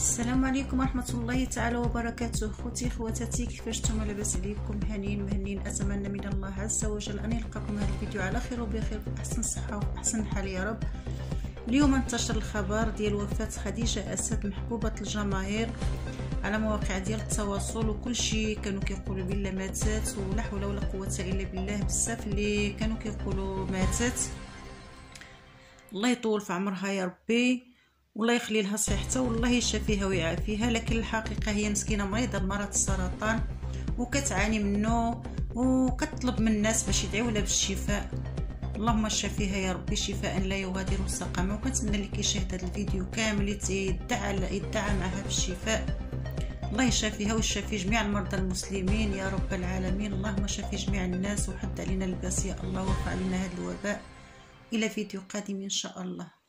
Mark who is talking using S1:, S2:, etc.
S1: السلام عليكم ورحمة الله تعالى وبركاته. خوتي خواتاتي، كيفاش نتوما؟ لاباس عليكم؟ هانين مهنين. اتمنى من الله عز وجل ان يلقاكم هذا الفيديو على خير وبخير باحسن صحة وباحسن حال يا رب. اليوم انتشر الخبر ديال وفاة خديجة أسد محبوبة الجماهير على مواقع ديال التواصل، وكل شيء كانوا كيقولوا بلا ماتت ولا حول ولا قوة الا بالله. بزاف اللي كانوا كيقولوا ماتت. الله يطول في عمرها يا ربي، والله يخلي لها صحتها والله يشافيها ويعافيها. لكن الحقيقه هي مسكينه مريضه بمرض السرطان وكتعاني منه، وكتطلب من الناس باش يدعيو لها بالشفاء. اللهم شافيها يا ربي شفاء لا يغادر سقما. وكنتمنى اللي كيشاهد هذا الفيديو كامل يدعى معها بالشفاء. الله يشافيها ويشافي جميع المرضى المسلمين يا رب العالمين. اللهم شافي جميع الناس وحد علينا الباس يا الله، وارفع علينا هذا الوباء. الى فيديو قادم ان شاء الله.